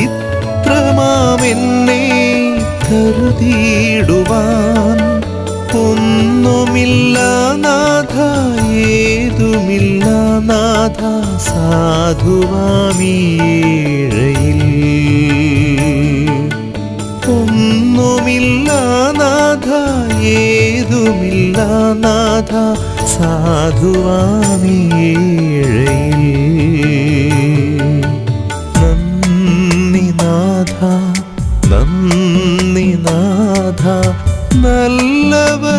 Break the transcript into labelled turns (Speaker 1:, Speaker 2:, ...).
Speaker 1: ഇത്രമാമെന്നെ കരുതിയിടുവാൻ ഒന്നുമില്ല നാഥ, ഏതുമില്ല നാഥ, സാധുവാമീഴയിൽ ഒന്നുമില്ല നാഥ, ഏതുമില്ല നാഥ, സാധുവാമീഴയിൽ നന്ദി നാഥ, നന്ദി നാഥ, നല്ലവനാമേശുവേ.